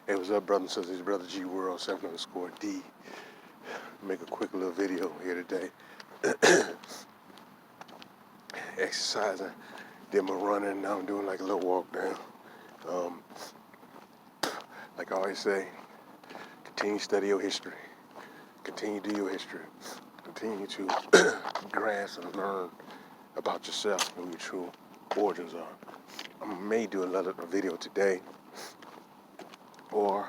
Hey, what's up, brothers and sisters? Brother G World 7_D. Make a quick little video here today. Exercising, did my running. Now I'm doing like a little walk down. Like I always say, continue to study your history. Continue to do your history. Continue to grasp and learn about yourself and who your true origins are. I may do another video today, or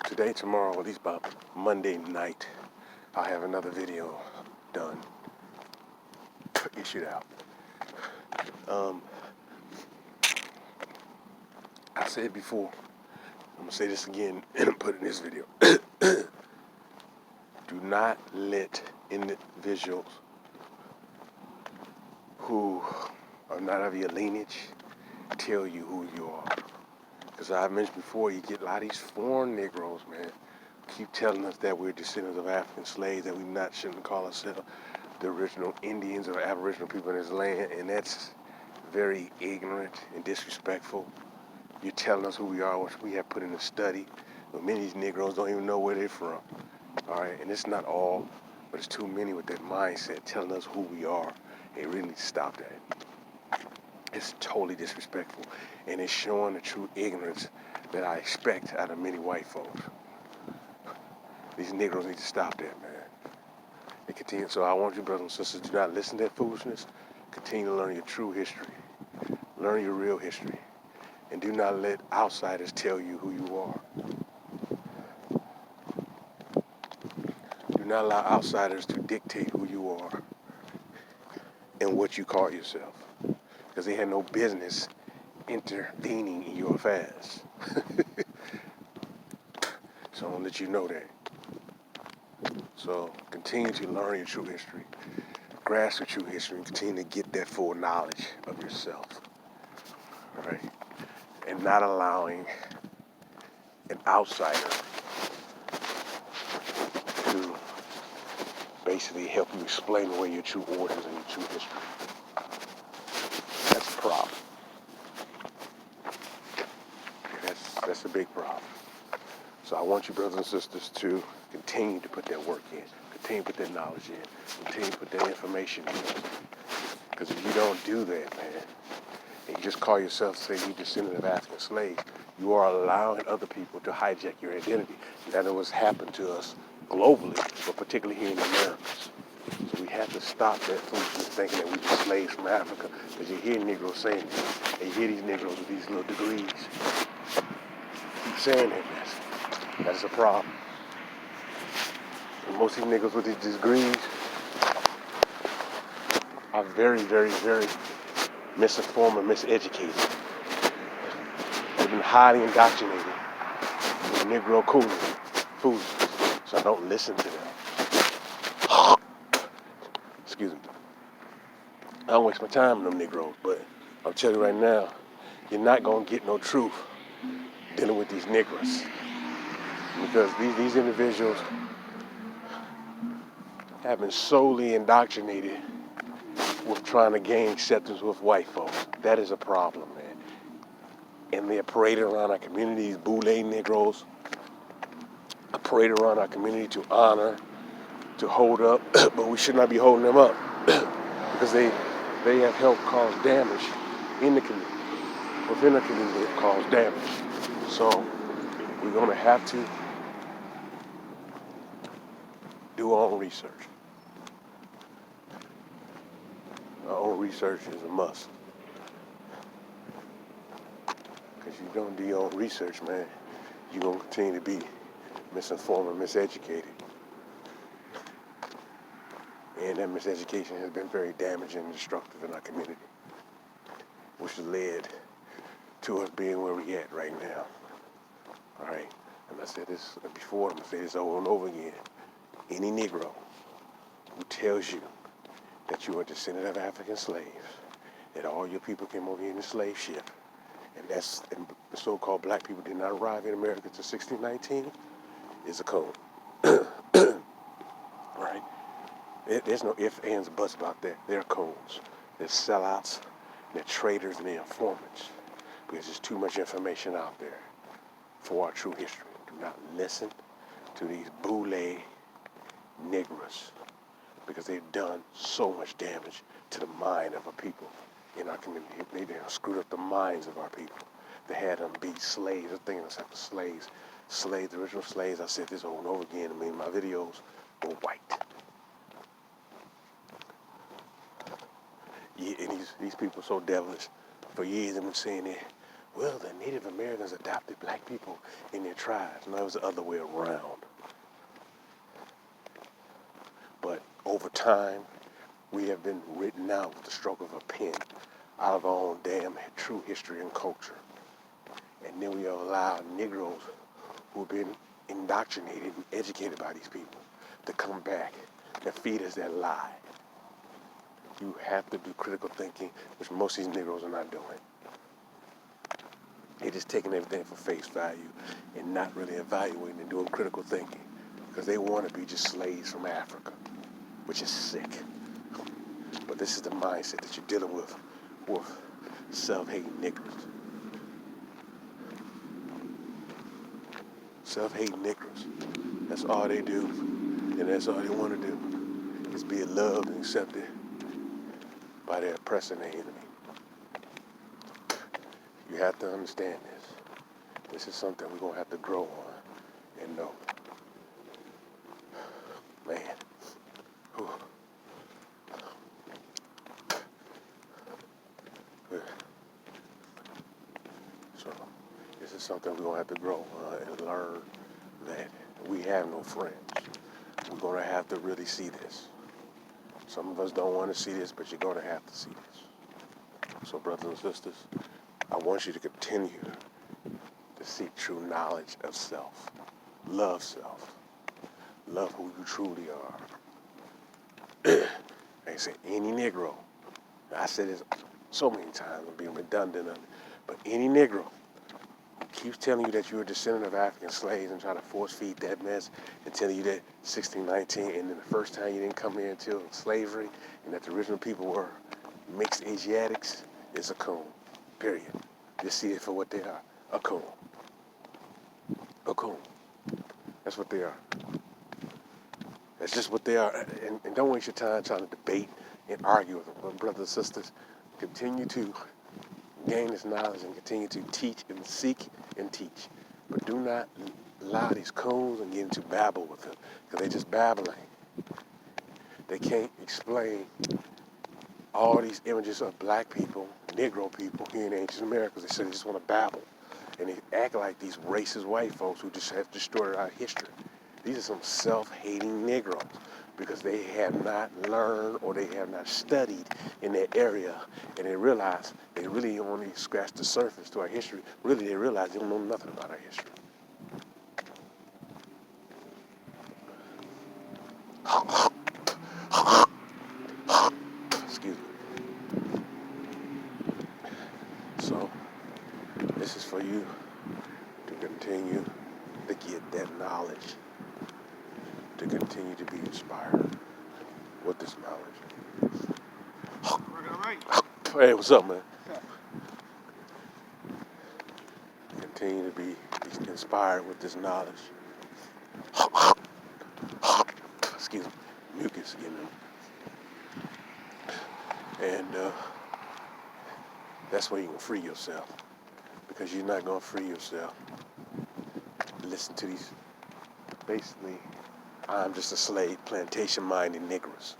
today, tomorrow, at least by Monday night, I'll have another video done, issued out. I said before, I'm gonna say this again and put it in this video. Do not let individuals who are not of your lineage tell you who you are. Because I mentioned before, you get a lot of these foreign Negroes, man, keep telling us that we're descendants of African slaves, that we shouldn't call ourselves the original Indians or Aboriginal people in this land, and that's very ignorant and disrespectful. You're telling us who we are, which we have put in a study, but many of these Negroes don't even know where they're from. All right, and it's not all, but it's too many with that mindset telling us who we are. They really need to stop that. It's totally disrespectful, and it's showing the true ignorance that I expect out of many white folks. These Negroes need to stop that, man. They continue. So I want you, brothers and sisters, do not listen to that foolishness. Continue to learn your true history. Learn your real history. And do not let outsiders tell you who you are. Do not allow outsiders to dictate who you are and what you call yourself. Because they have no business intervening in your affairs. So I'm going to let you know that. So continue to learn your true history. Grasp your true history and continue to get that full knowledge of yourself. All right? And not allowing an outsider to basically help you explain away your true origins and your true history. That's a problem. That's a big problem. So I want you, brothers and sisters, to continue to put that work in, continue to put that knowledge in, continue to put that information in. Because if you don't do that, man, and you just call yourself, say you're descendant of African slaves, you are allowing other people to hijack your identity. That is what's happened to us globally, but particularly here in the Americas. So we have to stop that foolishness thinking that we're just slaves from Africa, because you hear Negroes saying that, and you hear these Negroes with these little degrees. Keep saying that, man. That is a problem. And most of these niggas with these degrees are very, very, very misinformed and miseducated. They've been highly indoctrinated with Negro foolishness. So I don't listen to them. Excuse me. I don't waste my time on them Negroes, but I'm telling you right now, you're not gonna get no truth dealing with these Negroes. Because these individuals have been solely indoctrinated with trying to gain acceptance with white folks. That is a problem, man. And they are paraded around our communities, Boule Negroes, are paraded around our community to honor, to hold up, but we should not be holding them up because they have helped cause damage in the community. Within the community, they've caused damage. So we're going to have to do our own research. Our own research is a must. Because you don't do your own research, man, you're going to continue to be misinformed and miseducated. And that miseducation has been very damaging and destructive in our community, which has led to us being where we're at right now. All right? And I said this before, I'm going to say this over and over again. Any Negro who tells you that you are a descendant of African slaves, that all your people came over here in the slave ship, and the so-called black people did not arrive in America until 1619, is a coon. Right? There's no ifs, ands, or buts about that. They're coons. They're sellouts, they're traitors, and they're informants. Because there's too much information out there for our true history. Do not listen to these boule niggers because they've done so much damage to the mind of our people in our community. They have screwed up the minds of our people. They had them be slaves. They're thinking of slaves. Slaves, the original slaves, I said this over and over again. I mean, my videos were white. Yeah, and these people are so devilish. For years they've been saying that, well, the Native Americans adopted black people in their tribes. No, it was the other way around. But over time, we have been written out with the stroke of a pen out of our own damn true history and culture. And then we have allowed Negroes who've been indoctrinated and educated by these people to come back and feed us that lie. You have to do critical thinking, which most of these Negroes are not doing. They're just taking everything for face value and not really evaluating and doing critical thinking because they want to be just slaves from Africa, which is sick. But this is the mindset that you're dealing with self-hating Negroes. Self-hating Negroes. That's all they do, and that's all they want to do, is be loved and accepted by their oppressor and their enemy. You have to understand this. This is something we're going to have to grow on and know. Man. Whew. So, this is something we're going to have to grow and learn that we have no friends. We're going to have to really see this. Some of us don't want to see this, but you're going to have to see this. So, brothers and sisters, I want you to continue to seek true knowledge of self. Love self. Love who you truly are. They say any Negro. I said this so many times, I'm being redundant on it, but any Negro who keeps telling you that you're a descendant of African slaves and try to force feed that mess and telling you that 1619 and then the first time you didn't come here until slavery and that the original people were mixed Asiatics is a coon. Period. Just see it for what they are. A coon. A coon. That's what they are. That's just what they are. And don't waste your time trying to debate and argue with them. But brothers and sisters, continue to gain this knowledge and continue to teach and seek and teach. But do not allow these coons and get into babble with them because they're just babbling. They can't explain all these images of black people, Negro people here in ancient America. They say they just want to babble. And they act like these racist white folks who just have destroyed our history. These are some self-hating Negroes because they have not learned or they have not studied in that area, and they realize they really only scratched the surface to our history. Really, they realize they don't know nothing about our history. Excuse me. So, this is for you to continue to get that knowledge, to continue to be inspired with this knowledge. Hey, what's up, man? Continue to be inspired with this knowledge. Excuse me, mucus, And that's where you can free yourself. Because you're not going to free yourself. Listen to these, basically, I'm just a slave, plantation-minded Negroes.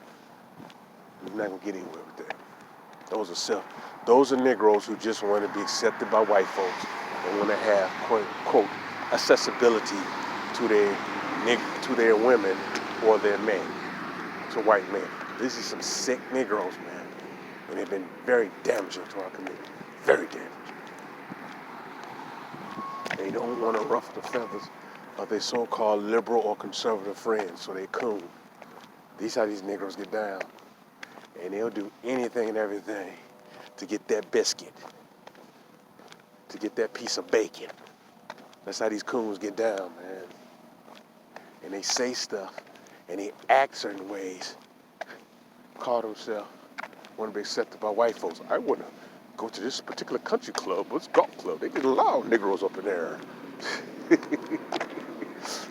You're not going to get anywhere with that. Those are Negroes who just want to be accepted by white folks and want to have, quote, quote, accessibility to their women or their men, to white men. These are some sick Negroes, man. And they've been very damaging to our community. Very damaging. They don't want to ruffle the feathers of their so-called liberal or conservative friends, so they coon. These how these Negroes get down. And they'll do anything and everything to get that biscuit, to get that piece of bacon. That's how these coons get down, man. And they say stuff, and they act certain ways, call themselves, want to be accepted by white folks. I want to go to this particular country club, what's golf club? They get a lot of Negroes up in there.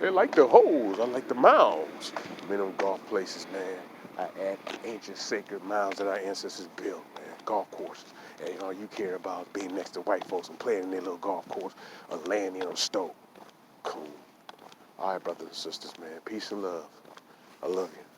They like the holes. I like the mounds. Man, them golf places, man. I add ancient sacred mounds that our ancestors built, man. Golf courses. And all you care about is being next to white folks and playing in their little golf course or laying in a stove. Cool. All right, brothers and sisters, man. Peace and love. I love you.